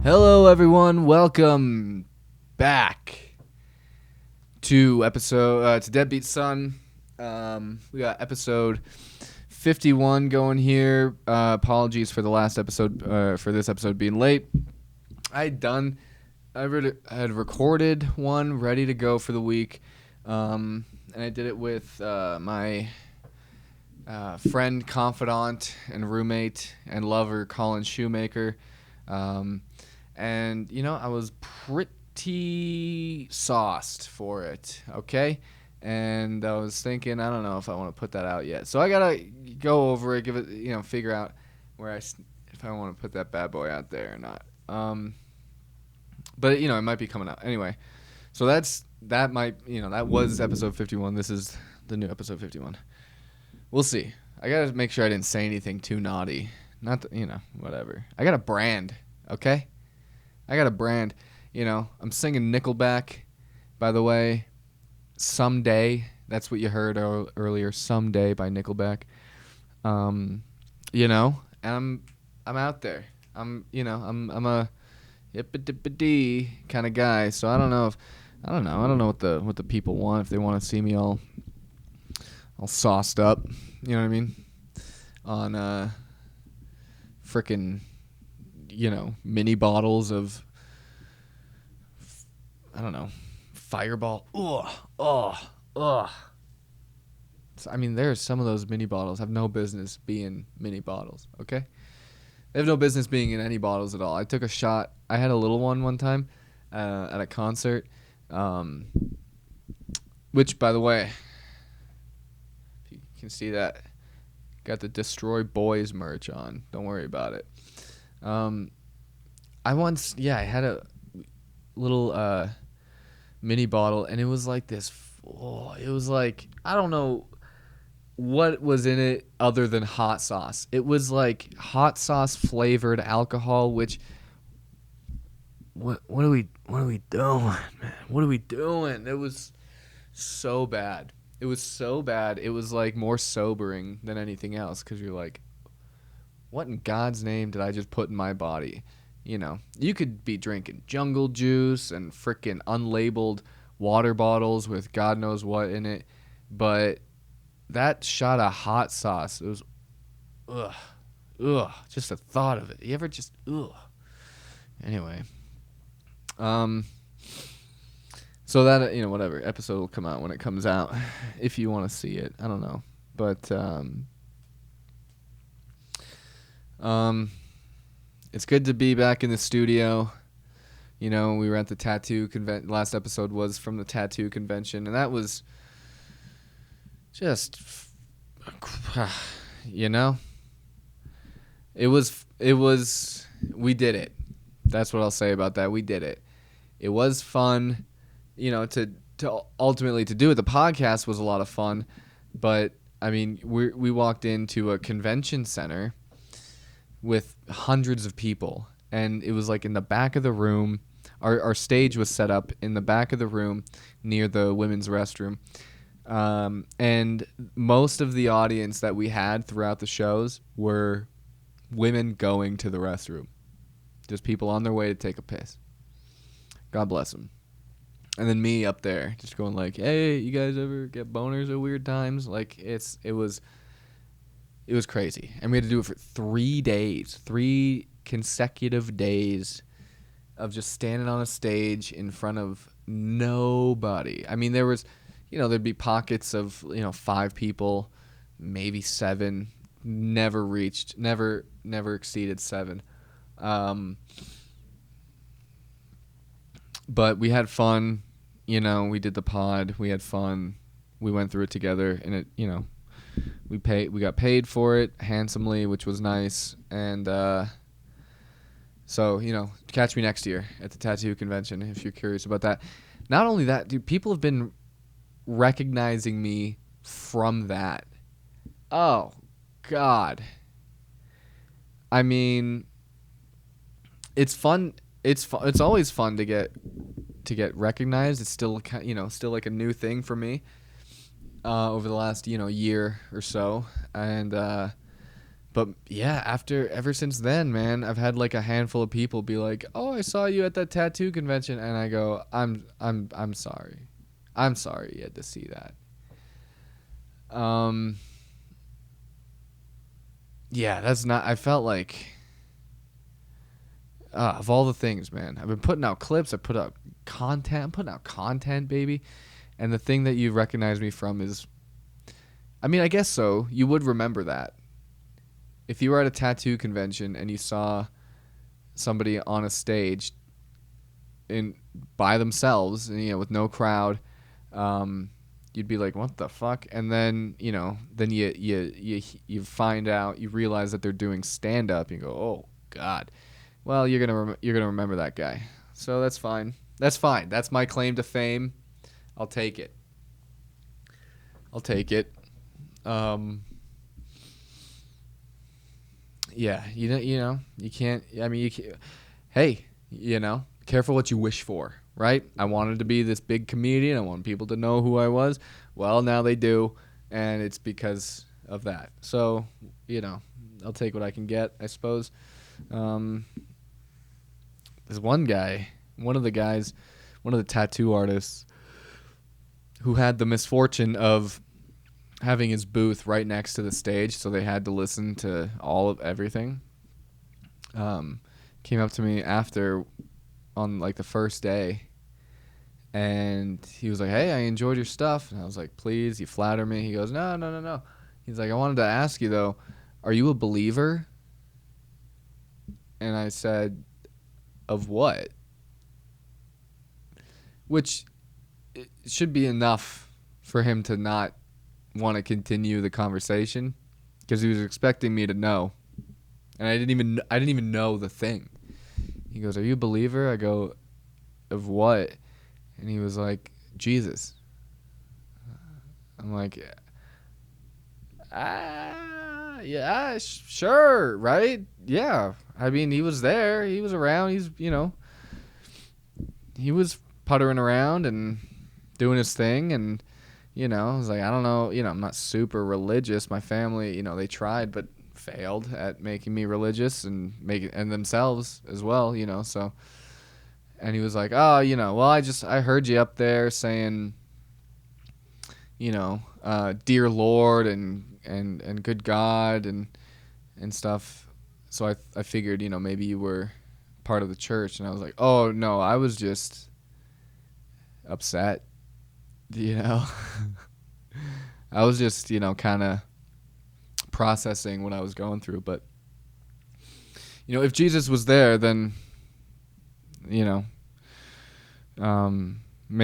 Hello, everyone. Welcome back to Deadbeat Son. We got episode 51 going here. Apologies for the last episode, for this episode being late. I had recorded one ready to go for the week, and I did it with my friend, confidant, and roommate and lover, Colin Shoemaker. And, I was pretty sauced for it, okay? And I was thinking, I don't know if I want to put that out yet. So I got to go over it, give it, figure out if I want to put that bad boy out there or not. But, it might be coming out. Anyway, so that was episode 51. This is the new episode 51. We'll see. I got to make sure I didn't say anything too naughty. Not, whatever. I got a brand, okay? I got a brand. I'm singing Nickelback, by the way. Someday. That's what you heard earlier. Someday by Nickelback. And I'm out there. I'm a yip-a-dip-a-dee kind of guy. So I don't know what the people want, if they want to see me all sauced up. You know what I mean? On frickin', mini bottles of, I don't know, Fireball. Ugh. So, there's some of those mini bottles have no business being mini bottles, okay? They have no business being in any bottles at all. I took a shot. I had a little one time at a concert, which, by the way, if you can see that, got the Destroy Boys merch on. Don't worry about it. I had a little mini bottle, and it was like this. It was like, I don't know what was in it other than hot sauce. It was like hot sauce flavored alcohol, which what are we doing, man? What are we doing? It was so bad. It was like more sobering than anything else, because you're like, what in God's name did I just put in my body? You could be drinking jungle juice and frickin' unlabeled water bottles with God knows what in it, but that shot of hot sauce, it was, just the thought of it. You ever just, Anyway, so that, whatever, episode will come out when it comes out, if you want to see it. I don't know, but, it's good to be back in the studio. We were at the tattoo convention. Last episode was from the tattoo convention, and that was just, it was, we did it. That's what I'll say about that. We did it. It was fun, to ultimately to do it. The podcast was a lot of fun, but we walked into a convention center with hundreds of people, and it was like in the back of the room. Our stage was set up in the back of the room near the women's restroom, and most of the audience that we had throughout the shows were women going to the restroom, just people on their way to take a piss. God bless them. And then me up there just going like, hey, you guys ever get boners at weird times? Like, it was crazy. And we had to do it for 3 days, 3 consecutive days of just standing on a stage in front of nobody. There was, there'd be pockets of, 5 people, maybe 7, never exceeded 7. But we had fun, we did the pod, we had fun, we went through it together, and it, we got paid for it handsomely, which was nice. And so, catch me next year at the tattoo convention if you're curious about that. Not only that, dude, people have been recognizing me from that. Oh, God. It's fun. It's always fun to get recognized. It's still still like a new thing for me over the last year or so, and But yeah, ever since then, man, I've had like a handful of people be like, "Oh, I saw you at that tattoo convention," and I go, I'm sorry, I'm sorry you had to see that." Um, yeah, that's not. I felt like of all the things, man, I've been putting out clips. I put out content. I'm putting out content, baby. And the thing that you recognize me from is, I mean, I guess so. You would remember that if you were at a tattoo convention and you saw somebody on a stage in by themselves, with no crowd, you'd be like, "What the fuck?" And then then you find out, you realize that they're doing stand up. You go, "Oh God." Well, you're gonna remember that guy, so that's fine. That's fine. That's my claim to fame. I'll take it. I'll take it. Um, yeah, you can't. I mean, you can't. Hey, careful what you wish for, right? I wanted to be this big comedian. I want people to know who I was. Well, now they do, and it's because of that. So, I'll take what I can get, I suppose. There's one guy, one of the tattoo artists who had the misfortune of having his booth right next to the stage, so they had to listen to all of everything. Came up to me after on like the first day, and he was like, "Hey, I enjoyed your stuff." And I was like, "Please, you flatter me." He goes, "No, no, no, no." He's like, "I wanted to ask you though, are you a believer?" And I said, "Of what?" Which it should be enough for him to not want to continue the conversation, because he was expecting me to know, and I didn't even know the thing. He goes, "Are you a believer?" I go, "Of what?" And he was like, "Jesus." I'm like, yeah, sure, right? Yeah. I mean, he was there. He was around. He was puttering around and doing his thing. And, I was like, I don't know. I'm not super religious. My family, they tried but failed at making me religious and themselves as well, so. And he was like, "Oh, well, I heard you up there saying, dear Lord and good God and stuff." So I figured, maybe you were part of the church. And I was like, "Oh, no, I was just upset, I was just, kind of processing what I was going through. But, if Jesus was there, then, may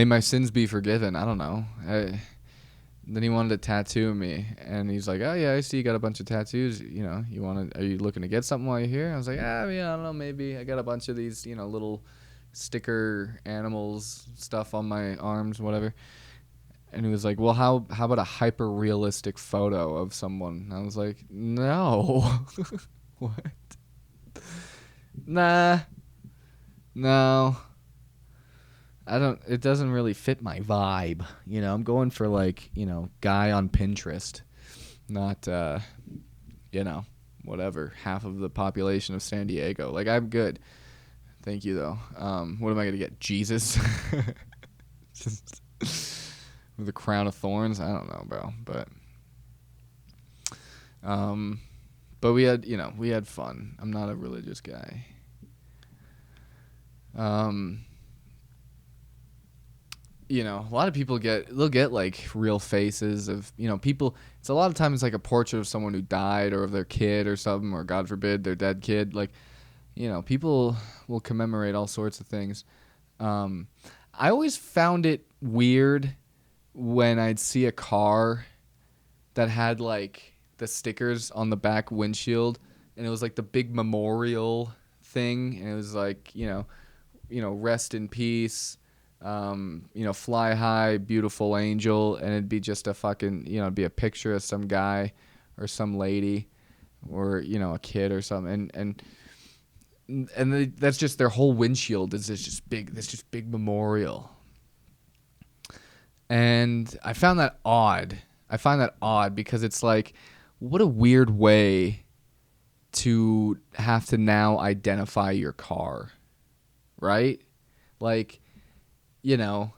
my sins be forgiven." I don't know. Then he wanted to tattoo me, and he's like, "Oh yeah, I see you got a bunch of tattoos. Are you looking to get something while you're here?" I was like, I don't know, maybe. I got a bunch of these, little sticker animals stuff on my arms, whatever. And he was like, "Well, how about a hyper realistic photo of someone?" And I was like, "No." What? Nah, no. It doesn't really fit my vibe. I'm going for like, guy on Pinterest, not, whatever, half of the population of San Diego. Like, I'm good. Thank you, though. What am I going to get? Jesus? Just with a crown of thorns? I don't know, bro. But we had fun. I'm not a religious guy. A lot of people they'll get like real faces of, people. It's a lot of times like a portrait of someone who died or of their kid or something, or God forbid their dead kid. Like, people will commemorate all sorts of things. I always found it weird when I'd see a car that had like the stickers on the back windshield, and it was like the big memorial thing, and it was like, rest in peace. Fly high, beautiful angel, and it'd be just a fucking, it'd be a picture of some guy or some lady or, a kid or something. That's just their whole windshield is this just big memorial. And I found that odd. I find that odd because it's like, what a weird way to have to now identify your car, right? Like, you know,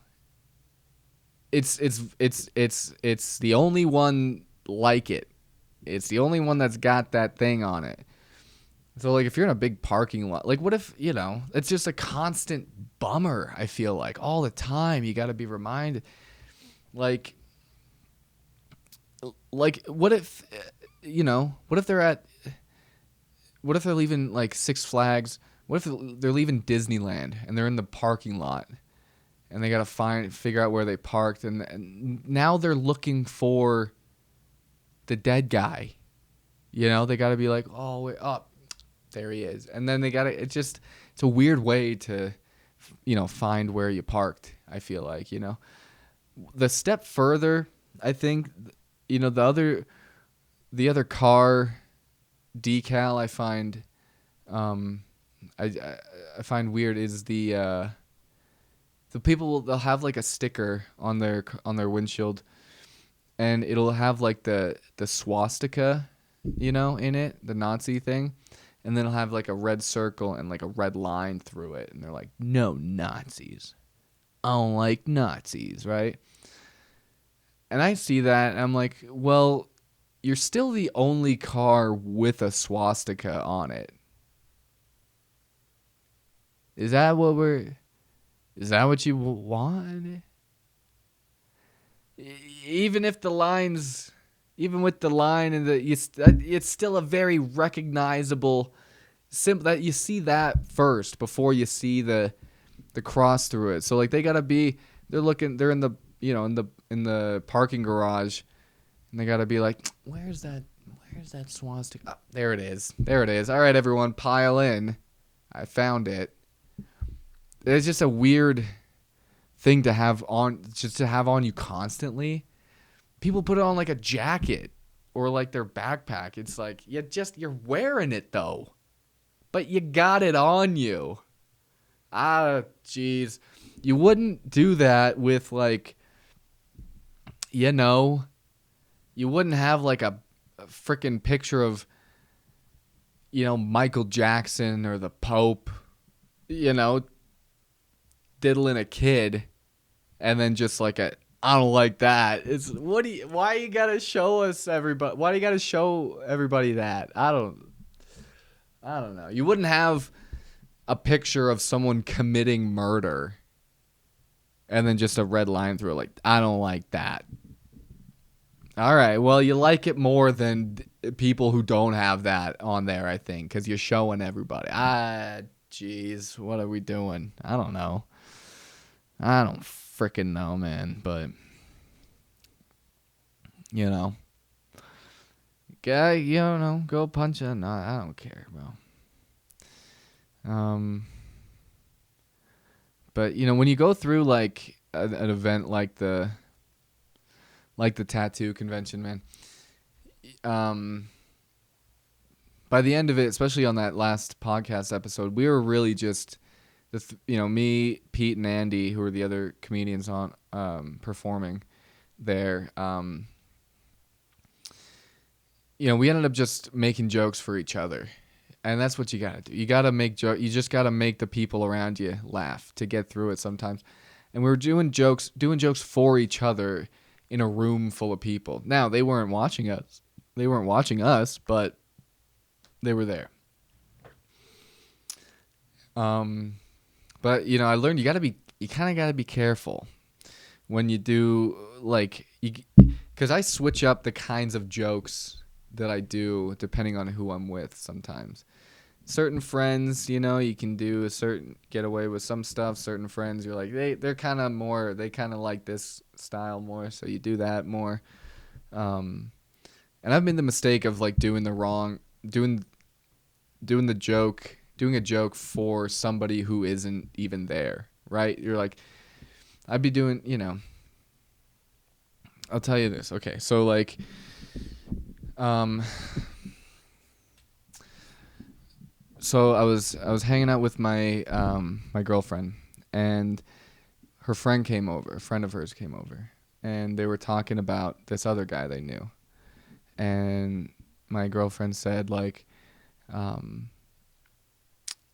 it's the only one like it. It's the only one that's got that thing on it. So, like, if you're in a big parking lot, like, what if, it's just a constant bummer, I feel like, all the time. You got to be reminded. Like, what if, what if they're leaving, like, Six Flags? What if they're leaving Disneyland and they're in the parking lot and they got to figure out where they parked, and now they're looking for the dead guy. They got to be like, oh, wait, up. There he is. And then it's a weird way to, find where you parked, I feel like, The step further, I think, the other car decal I find, I find weird is the people, they'll have like a sticker on their windshield, and it'll have like the swastika, in it, the Nazi thing. And then it'll have like a red circle and like a red line through it. And they're like, no Nazis. I don't like Nazis, right? And I see that and I'm like, well, you're still the only car with a swastika on it. Is that what you want? Even with the line and it's still a very recognizable symbol that you see that first before you see the cross through it. So like they're in the in the parking garage, and they gotta be like, where's that swastika? Oh, there it is. All right, everyone, pile in. I found it. It's just a weird thing to have on you constantly. People put it on like a jacket or like their backpack. It's like, you're wearing it though, but you got it on you. Jeez. You wouldn't do that with like, you wouldn't have like a freaking picture of, Michael Jackson or the Pope, diddling a kid, and then just like I don't like that. Why you gotta show us everybody? Why do you gotta show everybody that? I don't know. You wouldn't have a picture of someone committing murder and then just a red line through it. Like, I don't like that. All right. Well, you like it more than people who don't have that on there, I think, because you're showing everybody. Jeez, what are we doing? I don't know. I don't freaking know, man, but go punch it. No, I don't care, bro. But when you go through like an event like the tattoo convention, man, by the end of it, especially on that last podcast episode, we were really just me, Pete, and Andy, who were the other comedians on performing there. We ended up just making jokes for each other, and that's what you gotta do. You gotta make jokes. You just gotta make the people around you laugh to get through it sometimes. And we were doing jokes for each other in a room full of people. Now they weren't watching us, but they were there. But I learned you kind of gotta be careful when you do because I switch up the kinds of jokes that I do depending on who I'm with. Sometimes certain friends, you can get away with some stuff. Certain friends, you're like they kind of like this style more, so you do that more. And I've made the mistake of like doing a joke for somebody who isn't even there, right? You're like, I'd be doing, I'll tell you this. Okay. So like, so I was hanging out with my girlfriend, and her friend came over, a friend of hers came over, and they were talking about this other guy they knew. And my girlfriend said like, Um,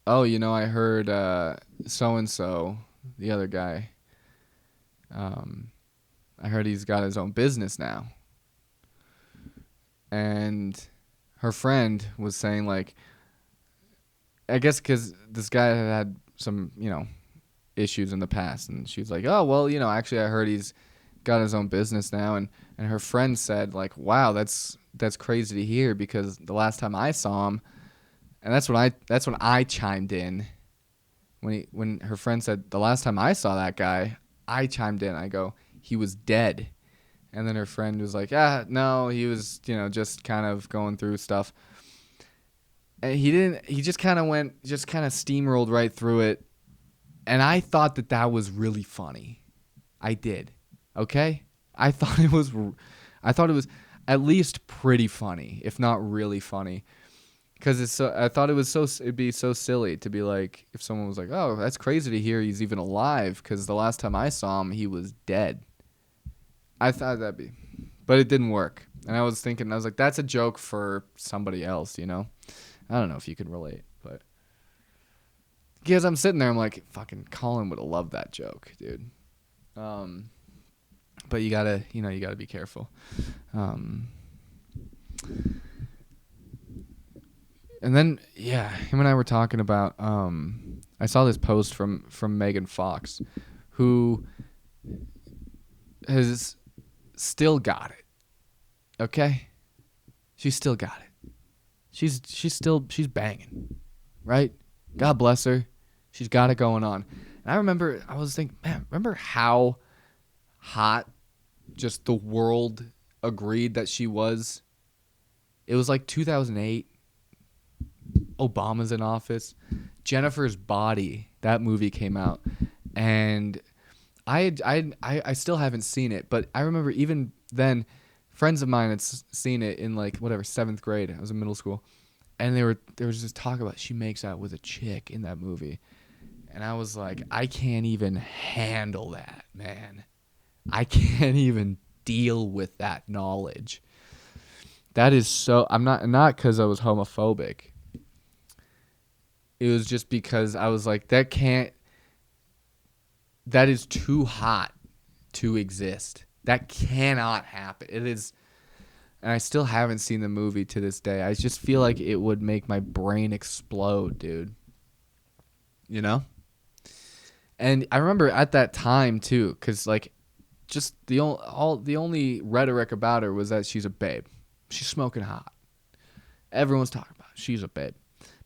oh, I heard so and so, the other guy. Um, I heard he's got his own business now, and her friend was saying like, I guess because this guy had some issues in the past, and she was like, oh well, actually I heard he's got his own business now, and her friend said like, wow, that's crazy to hear, because the last time I saw him, and that's when I chimed in when her friend said the last time I saw that guy, I chimed in. I go, he was dead. And then her friend was like, no, he was, just kind of going through stuff. And he just kind of steamrolled right through it. And I thought that was really funny. I did. Okay? I thought it was at least pretty funny, if not really funny. Because I thought it'd be so silly to be like, if someone was like, oh, that's crazy to hear he's even alive, because the last time I saw him, he was dead. I thought but it didn't work. And I was like, that's a joke for somebody else, I don't know if you can relate, but because I'm sitting there, I'm like, fucking Colin would have loved that joke, dude. But you gotta be careful. And then, him and I were talking about, I saw this post from Megan Fox, who has still got it. Okay? She's still got it. She's banging. Right? God bless her. She's got it going on. And I was thinking, man, remember how hot just the world agreed that she was? It was like 2008. Obama's in office. Jennifer's Body, that movie came out, and I still haven't seen it, but I remember even then, friends of mine had seen it in like whatever 7th grade. I was in middle school, and there was just talk about she makes out with a chick in that movie, and I was like, I can't even handle that, man. I can't even deal with that knowledge. That is so. I'm not because I was homophobic. It was just because I was like, that is too hot to exist. That cannot happen. It is, and I still haven't seen the movie to this day. I just feel like it would make my brain explode, dude. And I remember at that time too, because like, just the only rhetoric about her was that she's a babe. She's smoking hot. Everyone's talking about it. She's a babe.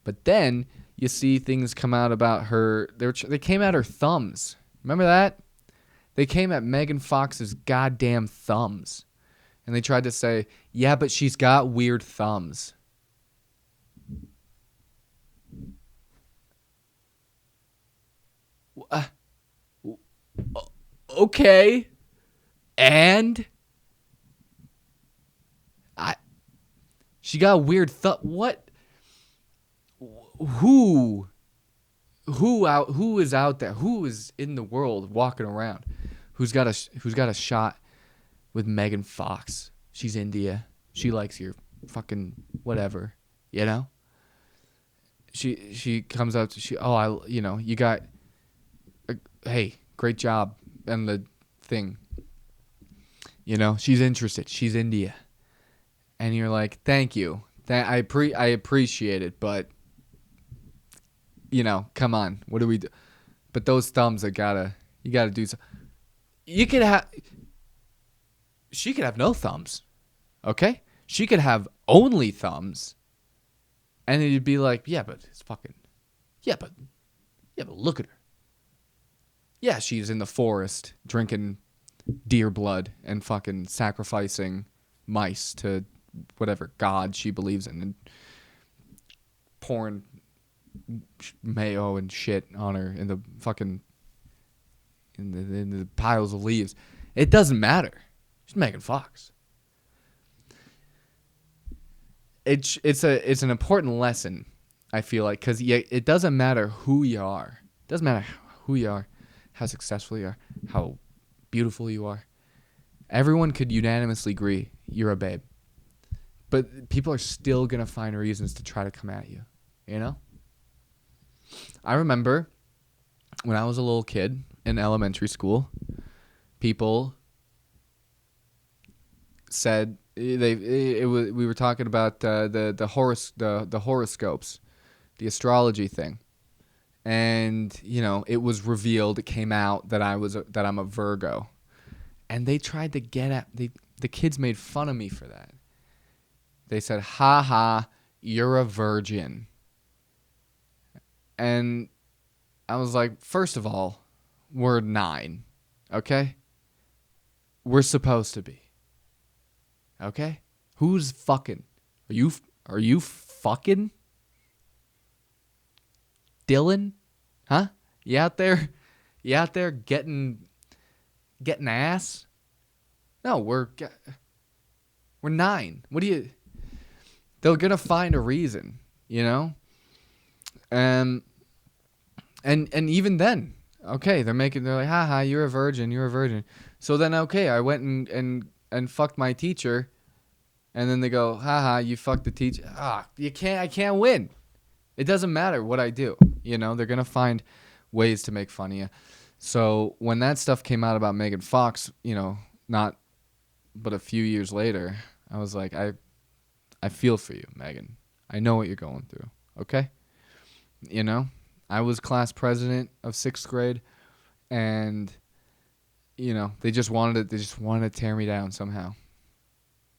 But then you see things come out about her. They came at her thumbs. Remember that? They came at Megan Fox's goddamn thumbs. And they tried to say, yeah, but she's got weird thumbs. Okay. And she got weird what? Who is out there? Who is in the world walking around? Who's got a shot with Megan Fox? She's India. She likes your fucking whatever, She comes up to you got hey, great job, and the thing. She's interested. She's India. And you're like, thank you. I appreciate it, but come on. What do we do? But those thumbs you gotta do something. She could have no thumbs. Okay? She could have only thumbs. And then you'd be like, yeah, but look at her. Yeah, she's in the forest drinking deer blood and fucking sacrificing mice to whatever god she believes in, and pouring mayo and shit on her in the fucking in the piles of leaves. It doesn't matter. She's Megan Fox. It's an important lesson, I feel like, because it doesn't matter who you are. It doesn't matter who you are, how successful you are, how beautiful you are. Everyone could unanimously agree you're a babe. But people are still going to find reasons to try to come at you. you know? I remember when I was a little kid in elementary school, people said we were talking about the horoscopes, the astrology thing. And, you know, it was revealed, it came out that I'm a Virgo. And they tried to get at the kids made fun of me for that. They said, "Ha ha, you're a virgin." And I was like, first of all, we're 9, okay? We're supposed to be. Okay? Who's fucking? Are you fucking? Dylan? Huh? You out there? You out there getting ass? No, we're 9. What do you? They're gonna find a reason, you know. And even then, okay, they're like, haha, you're a virgin. So then, okay, I went and fucked my teacher, and then they go, haha, you fucked the teacher. I can't win. It doesn't matter what I do, you know. They're gonna find ways to make fun of you. So when that stuff came out about Megan Fox, you know, not but a few years later, I was like, I feel for you, Megan. I know what you're going through, okay? You know, I was class president of 6th grade, and, you know, they just wanted to tear me down somehow.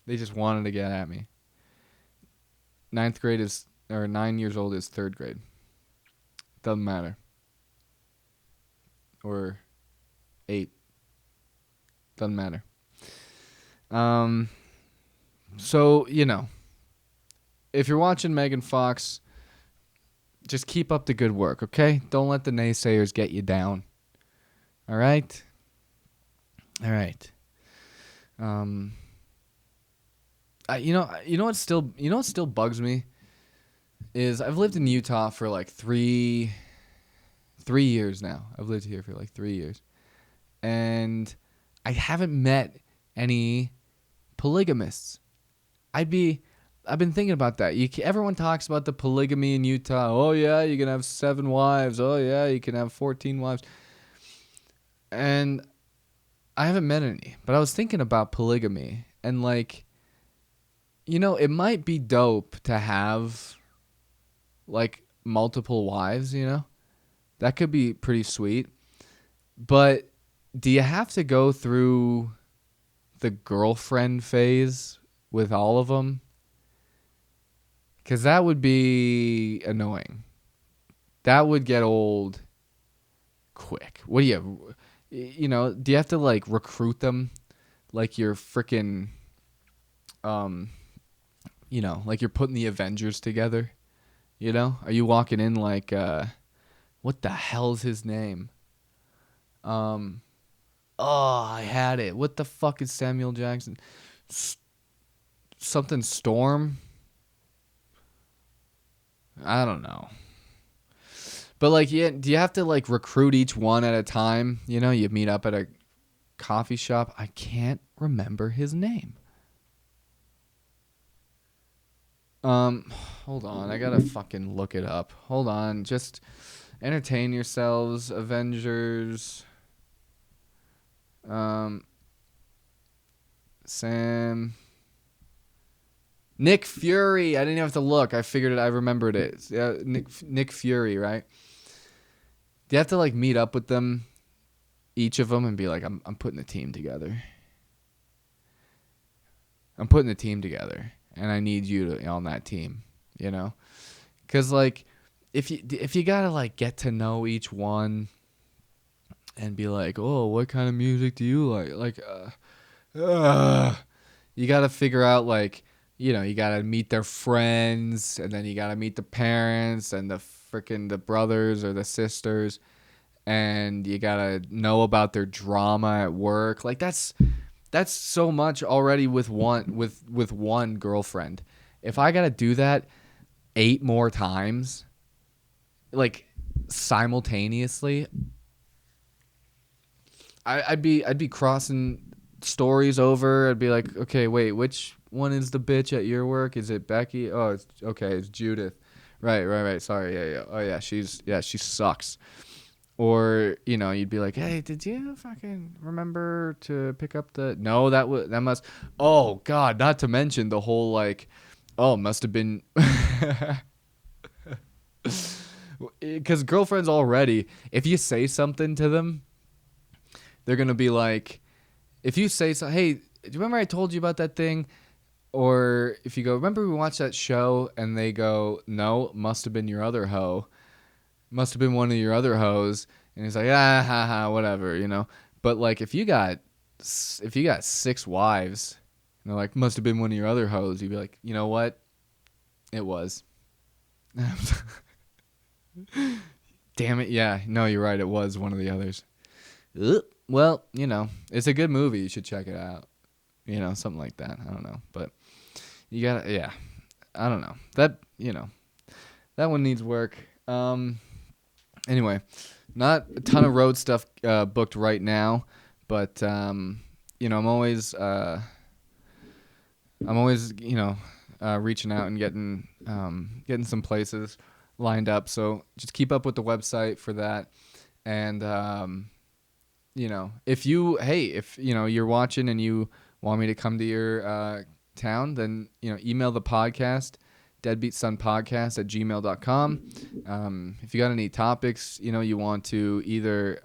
They just wanted to get at me. 9 years old is 3rd grade. Doesn't matter. Or 8. Doesn't matter. So, you know, if you're watching Megan Fox, just keep up the good work, okay? Don't let the naysayers get you down. All right? All right. You know what still bugs me is I've lived in Utah for like 3 years now. I've lived here for like 3 years. And I haven't met any polygamists. I've been thinking about that. Everyone talks about the polygamy in Utah. Oh yeah, you can have 7 wives. Oh yeah, you can have 14 wives. And I haven't met any. But I was thinking about polygamy, and like, you know, it might be dope to have like multiple wives, you know? That could be pretty sweet. But do you have to go through the girlfriend phase with all of them? Because that would be annoying. That would get old quick. What do you know, do you have to like recruit them like you're freaking, you know, like you're putting the Avengers together? You know? Are you walking in like, what the hell's his name? Oh, I had it. What the fuck is Samuel Jackson? Something Storm? I don't know. But like, yeah, do you have to like recruit each one at a time? You know, you meet up at a coffee shop. I can't remember his name. Hold on. I gotta fucking look it up. Hold on. Just entertain yourselves. Avengers. Sam. Nick Fury. I didn't even have to look. I figured it. I remembered it. Yeah, Nick Fury, right? Do you have to like meet up with them, each of them, and be like, I'm putting the team together. I'm putting the team together, and I need you to on that team, you know? Because like, if you gotta like get to know each one, and be like, oh, what kind of music do you like? You gotta figure out like, you know, you gotta meet their friends, and then you gotta meet the parents and the brothers or the sisters, and you gotta know about their drama at work. Like that's so much already with one girlfriend. If I gotta do that 8 more times, like simultaneously, I'd be crossing stories over. I'd be like, okay, wait, which one is the bitch at your work? Is it Becky? Oh, it's Judith. Right. Sorry. Yeah. Oh yeah. She sucks. Or, you'd be like, hey, did you fucking remember to pick up the? No, that must. Oh God, not to mention the whole like, oh, must have been. Because girlfriends already, if you say something to them, they're gonna be like, if you say so, hey, do you remember I told you about that thing? Or if you go, remember we watched that show, and they go, no, must have been your other hoe, must have been one of your other hoes, and he's like, ha ha, whatever. But like, if you got 6 wives, and they're like, must have been one of your other hoes, you'd be like, you know what, it was. Damn it, yeah, no, you're right, it was one of the others. Ugh. Well, it's a good movie. You should check it out. Something like that. I don't know. But you gotta, yeah. I don't know. That one needs work. Anyway, not a ton of road stuff booked right now, but I'm always reaching out and getting some places lined up. So just keep up with the website for that. And if you're watching and you want me to come to your town, then email the podcast, deadbeatsonpodcast@gmail.com. If you got any topics you want to either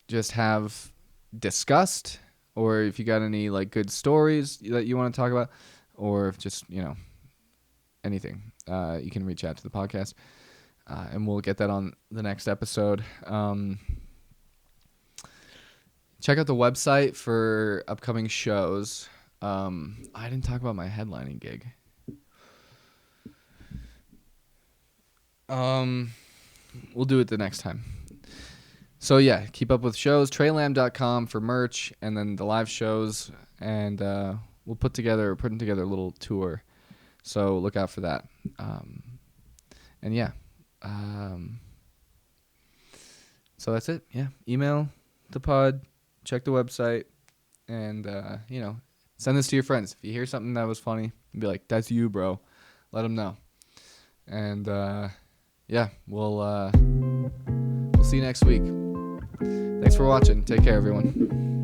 just have discussed, or if you got any like good stories that you want to talk about, or if just anything, you can reach out to the podcast, and we'll get that on the next episode. Check out the website for upcoming shows. I didn't talk about my headlining gig. We'll do it the next time. So yeah, keep up with shows. TréLamb.com for merch, and then the live shows, and we're putting together a little tour. So look out for that. And yeah. So that's it. Yeah. Email the pod. Check the website, and send this to your friends. If you hear something that was funny, be like, "That's you, bro." Let them know. And yeah, we'll see you next week. Thanks for watching. Take care, everyone.